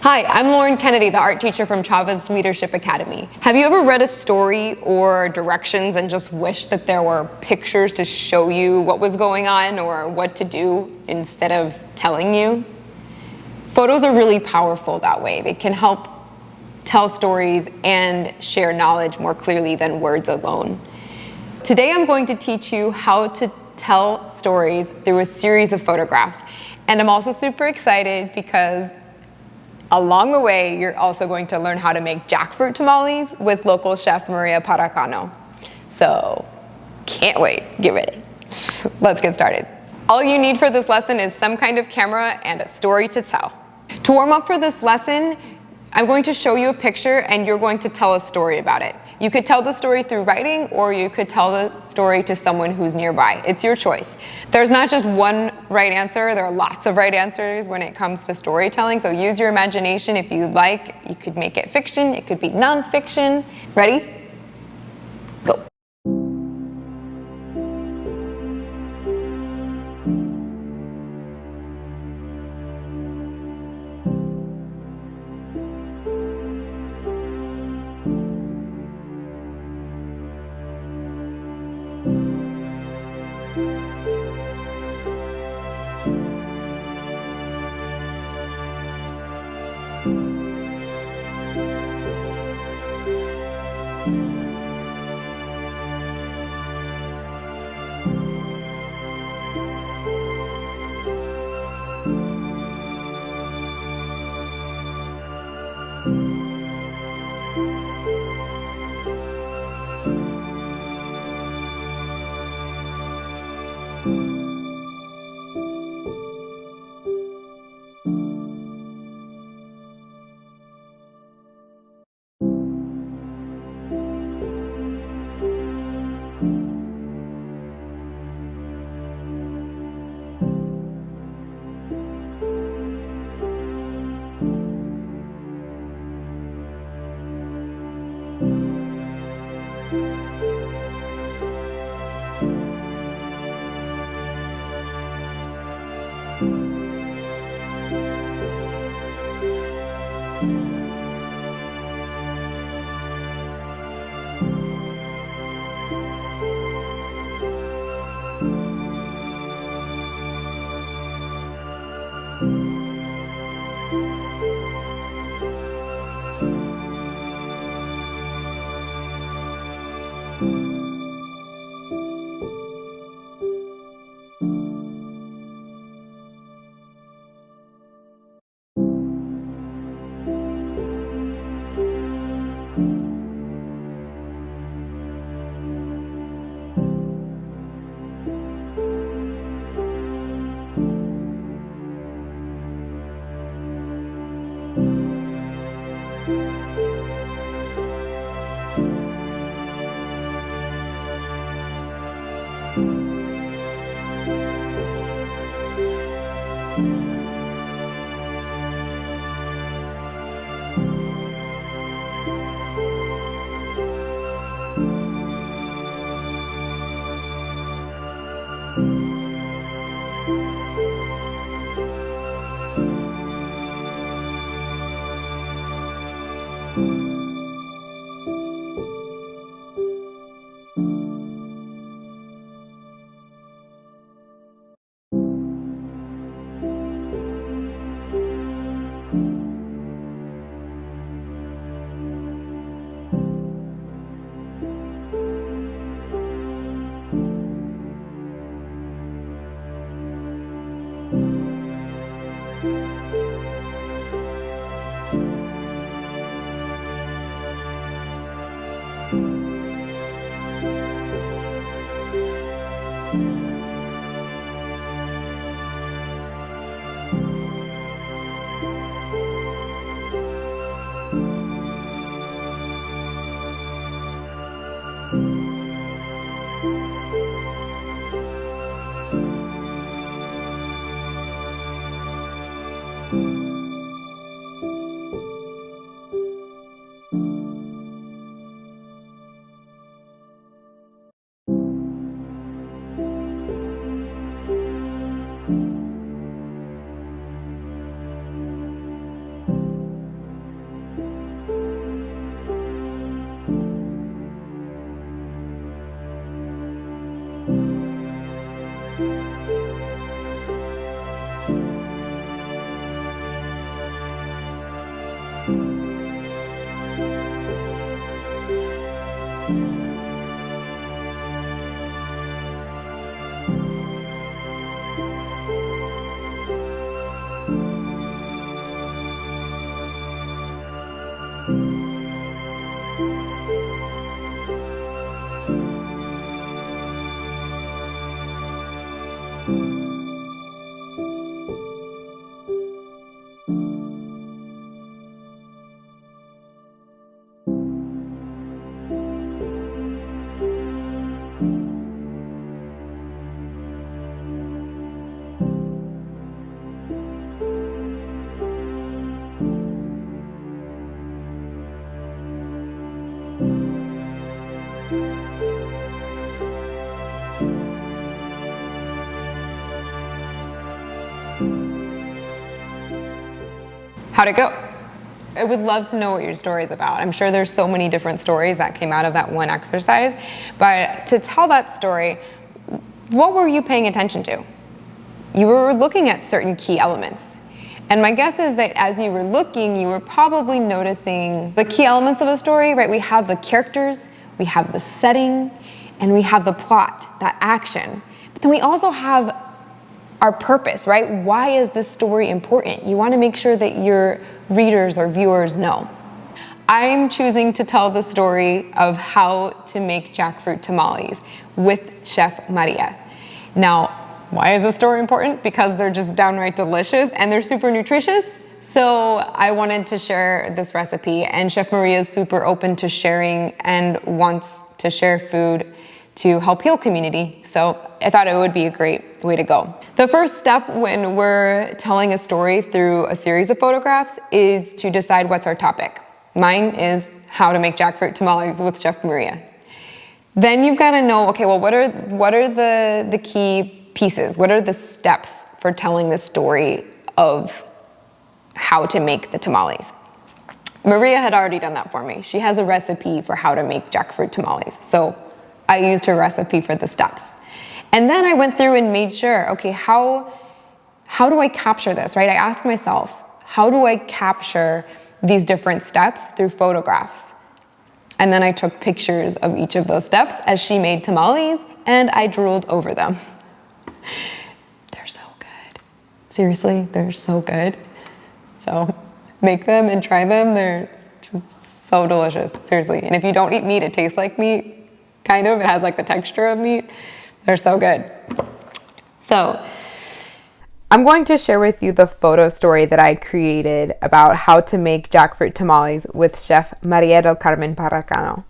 Hi, I'm Lauren Kennedy, the art teacher from Chava's Leadership Academy. Have you ever read a story or directions and just wished that there were pictures to show you what was going on or what to do instead of telling you? Photos are really powerful that way. They can help tell stories and share knowledge more clearly than words alone. Today I'm going to teach you how to tell stories through a series of photographs. And I'm also super excited because along the way, you're also going to learn how to make jackfruit tamales with local chef Parra Cano. So, can't wait. Get ready. Let's get started. All you need for this lesson is some kind of camera and a story to tell. To warm up for this lesson, I'm going to show you a picture and you're going to tell a story about it. You could tell the story through writing or you could tell the story to someone who's nearby. It's your choice. There's not just one right answer, there are lots of right answers when it comes to storytelling, so use your imagination if you'd like. You could make it fiction, it could be nonfiction. Ready? Go. How'd it go? I would love to know what your story is about. I'm sure there's so many different stories that came out of that one exercise, but to tell that story, what were you paying attention to? You were looking at certain key elements. And my guess is that as you were looking, you were probably noticing the key elements of a story, right? We have the characters, we have the setting, and we have the plot, that action. But then we also have our purpose, right? Why is this story important? You want to make sure that your readers or viewers know. I'm choosing to tell the story of how to make jackfruit tamales with Chef Maria. Now, why is this story important? Because they're just downright delicious and they're super nutritious. So I wanted to share this recipe, and Chef Maria is super open to sharing and wants to share food to help heal community. So I thought it would be a great way to go. The first step when we're telling a story through a series of photographs is to decide what's our topic. Mine is how to make jackfruit tamales with Chef Maria. Then you've got to know, okay, well, what are the key pieces? What are the steps for telling the story of how to make the tamales? Maria had already done that for me. She has a recipe for how to make jackfruit tamales. So I used her recipe for the steps. And then I went through and made sure, okay, how do I capture this, right? I asked myself, how do I capture these different steps through photographs? And then I took pictures of each of those steps as she made tamales, and I drooled over them. They're so good. Seriously, they're so good. So make them and try them. They're just so delicious, seriously. And if you don't eat meat, it tastes like meat. Kind of, it has like the texture of meat. They're so good. So I'm going to share with you the photo story that I created about how to make jackfruit tamales with Chef Maria del Carmen Parra Cano.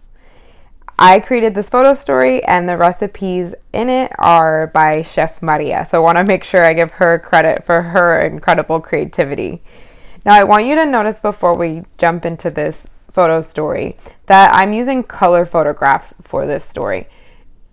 I created this photo story, and the recipes in it are by Chef Maria. So I want to make sure I give her credit for her incredible creativity. Now I want you to notice before we jump into this photo story that I'm using color photographs for this story.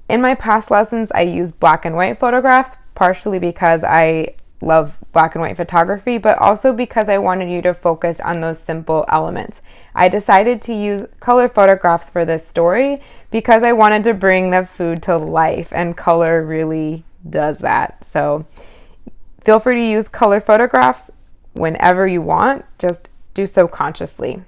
In my past lessons, I used black and white photographs, partially because I love black and white photography, but also because I wanted you to focus on those simple elements. I decided to use color photographs for this story because I wanted to bring the food to life, and color really does that. So feel free to use color photographs whenever you want, just do so consciously.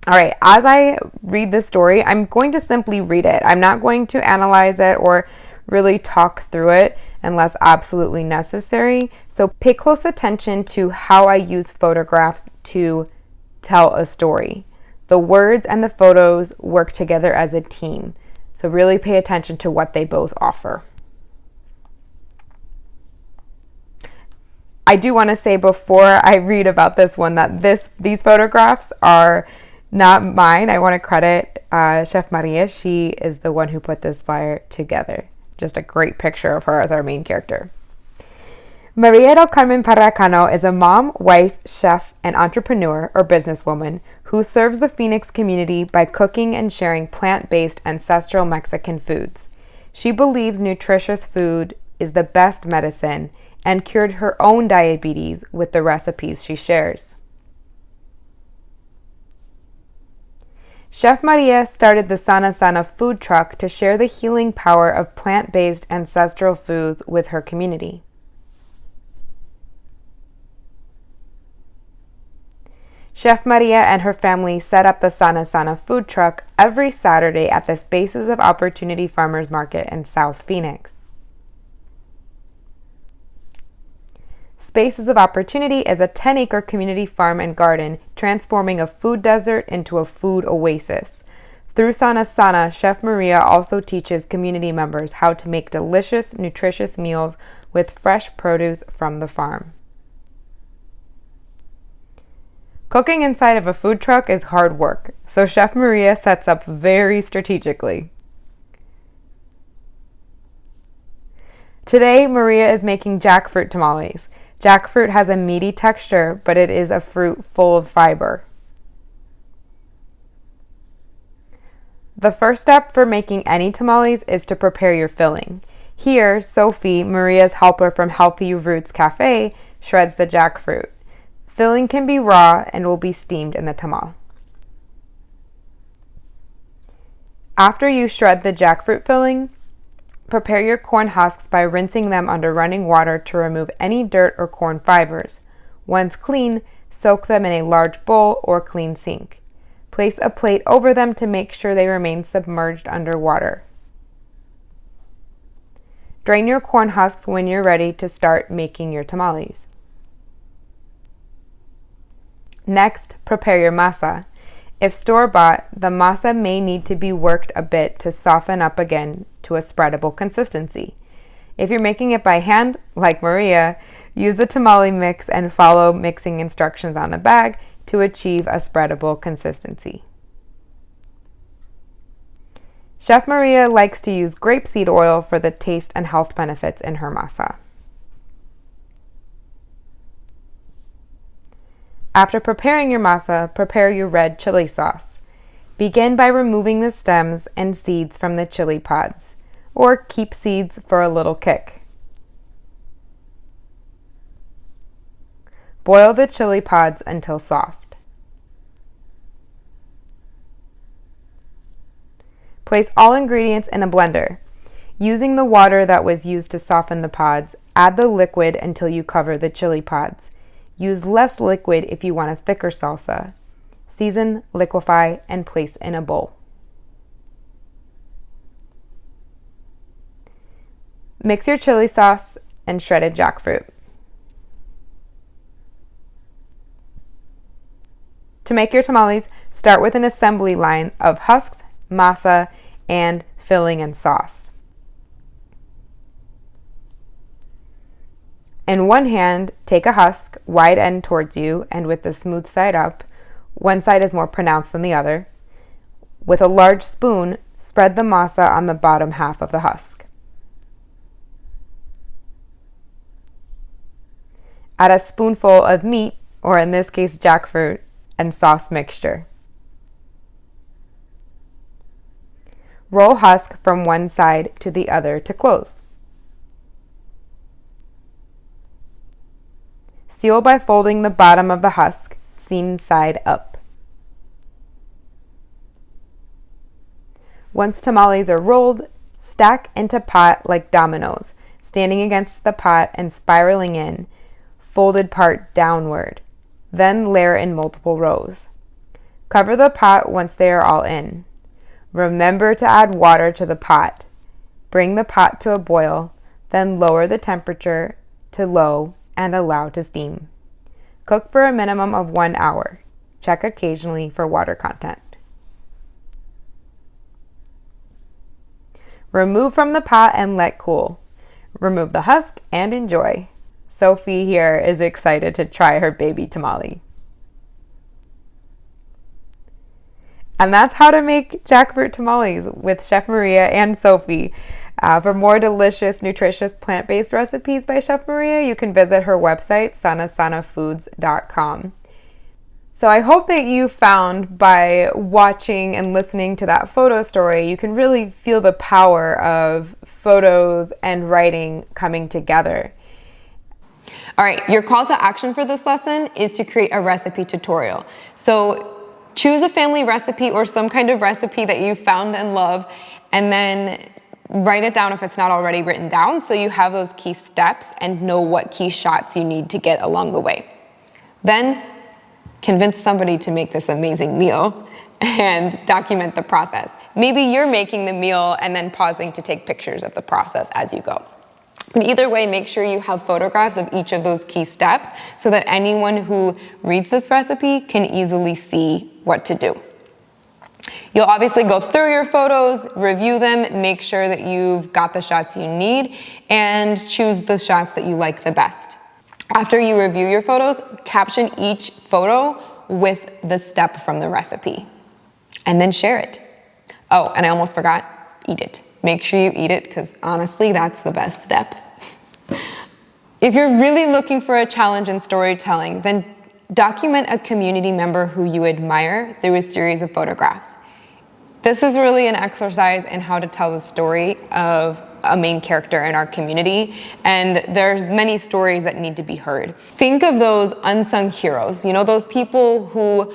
All right, as I read this story, I'm going to simply read it. I'm not going to analyze it or really talk through it unless absolutely necessary. So pay close attention to how I use photographs to tell a story. The words and the photos work together as a team. So really pay attention to what they both offer. I do want to say before I read about this one that these photographs are not mine. I want to credit Chef Maria. She is the one who put this flyer together. Just a great picture of her as our main character. Maria del Carmen Parra Cano is a mom, wife, chef, and entrepreneur or businesswoman who serves the Phoenix community by cooking and sharing plant-based ancestral Mexican foods. She believes nutritious food is the best medicine and cured her own diabetes with the recipes she shares. Chef Maria started the Sana Sana food truck to share the healing power of plant-based ancestral foods with her community. Chef Maria and her family set up the Sana Sana food truck every Saturday at the Spaces of Opportunity Farmers Market in South Phoenix. Spaces of Opportunity is a 10-acre community farm and garden transforming a food desert into a food oasis. Through Sana Sana, Chef Maria also teaches community members how to make delicious, nutritious meals with fresh produce from the farm. Cooking inside of a food truck is hard work, so Chef Maria sets up very strategically. Today, Maria is making jackfruit tamales. Jackfruit has a meaty texture, but it is a fruit full of fiber. The first step for making any tamales is to prepare your filling. Here, Sophie, Maria's helper from Healthy Roots Cafe, shreds the jackfruit. Filling can be raw and will be steamed in the tamal. After you shred the jackfruit filling, prepare your corn husks by rinsing them under running water to remove any dirt or corn fibers. Once clean, soak them in a large bowl or clean sink. Place a plate over them to make sure they remain submerged under water. Drain your corn husks when you're ready to start making your tamales. Next, prepare your masa. If store-bought, the masa may need to be worked a bit to soften up again to a spreadable consistency. If you're making it by hand, like Maria, use the tamale mix and follow mixing instructions on the bag to achieve a spreadable consistency. Chef Maria likes to use grapeseed oil for the taste and health benefits in her masa. After preparing your masa, prepare your red chili sauce. Begin by removing the stems and seeds from the chili pods, or keep seeds for a little kick. Boil the chili pods until soft. Place all ingredients in a blender. Using the water that was used to soften the pods, add the liquid until you cover the chili pods. Use less liquid if you want a thicker salsa. Season, liquefy, and place in a bowl. Mix your chili sauce and shredded jackfruit. To make your tamales, start with an assembly line of husks, masa, and filling and sauce. In one hand, take a husk, wide end towards you and with the smooth side up. One side is more pronounced than the other. With a large spoon, spread the masa on the bottom half of the husk. Add a spoonful of meat, or in this case jackfruit, and sauce mixture. Roll husk from one side to the other to close. Seal by folding the bottom of the husk, seam side up. Once tamales are rolled, stack into pot like dominoes, standing against the pot and spiraling in, folded part downward. Then layer in multiple rows. Cover the pot once they are all in. Remember to add water to the pot. Bring the pot to a boil, then lower the temperature to low and allow to steam. Cook for a minimum of 1 hour. Check occasionally for water content. Remove from the pot and let cool. Remove the husk and enjoy. Sophie here is excited to try her baby tamale. And that's how to make jackfruit tamales with Chef Maria and Sophie. For more delicious, nutritious, plant-based recipes by Chef Maria, you can visit her website, sanasanafoods.com. So I hope that you found by watching and listening to that photo story, you can really feel the power of photos and writing coming together. All right, your call to action for this lesson is to create a recipe tutorial. So choose a family recipe or some kind of recipe that you found and love, and then write it down if it's not already written down, so you have those key steps and know what key shots you need to get along the way. Then convince somebody to make this amazing meal and document the process. Maybe you're making the meal and then pausing to take pictures of the process as you go. But either way, make sure you have photographs of each of those key steps so that anyone who reads this recipe can easily see what to do. You'll obviously go through your photos, review them, make sure that you've got the shots you need, and choose the shots that you like the best. After you review your photos, caption each photo with the step from the recipe, and then share it. Oh, and I almost forgot, eat it. Make sure you eat it, because honestly, that's the best step. If you're really looking for a challenge in storytelling, then document a community member who you admire through a series of photographs. This is really an exercise in how to tell the story of a main character in our community, and there's many stories that need to be heard. Think of those unsung heroes, you know, those people who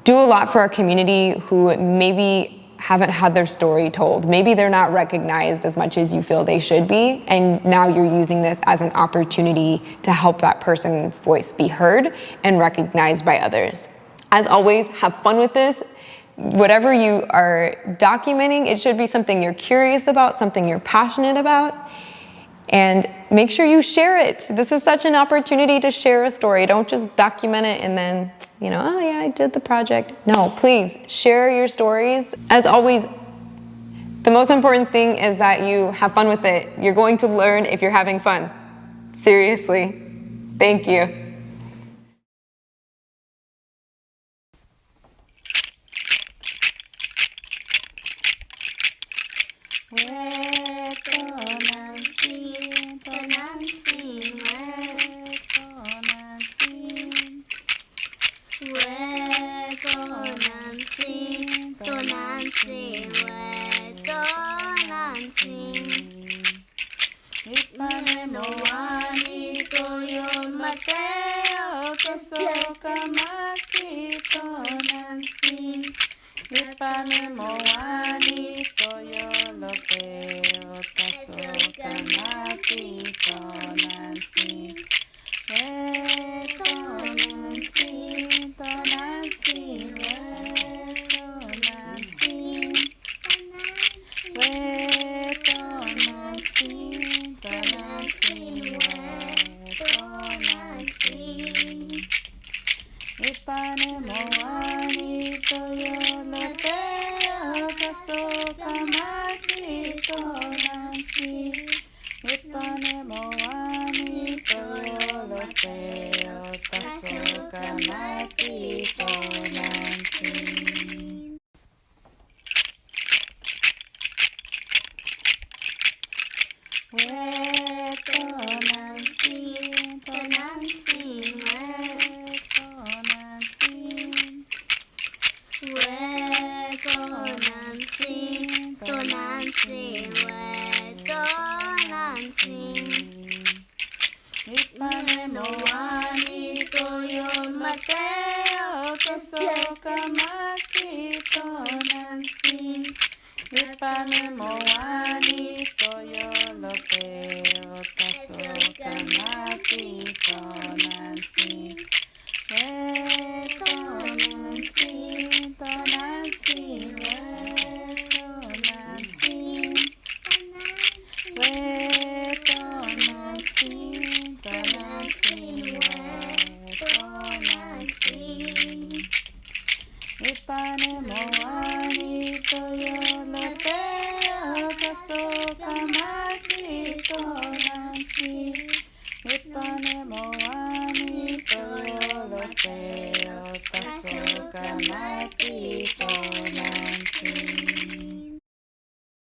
do a lot for our community, who maybe haven't had their story told. Maybe they're not recognized as much as you feel they should be, and now you're using this as an opportunity to help that person's voice be heard and recognized by others. As always, have fun with this. Whatever you are documenting, it should be something you're curious about, something you're passionate about, and make sure you share it. This is such an opportunity to share a story. Don't just document it and then, you know, oh yeah, I did the project. No, please share your stories. As always, the most important thing is that you have fun with it. You're going to learn if you're having fun. Seriously. Thank you. Ipanemo ani toyo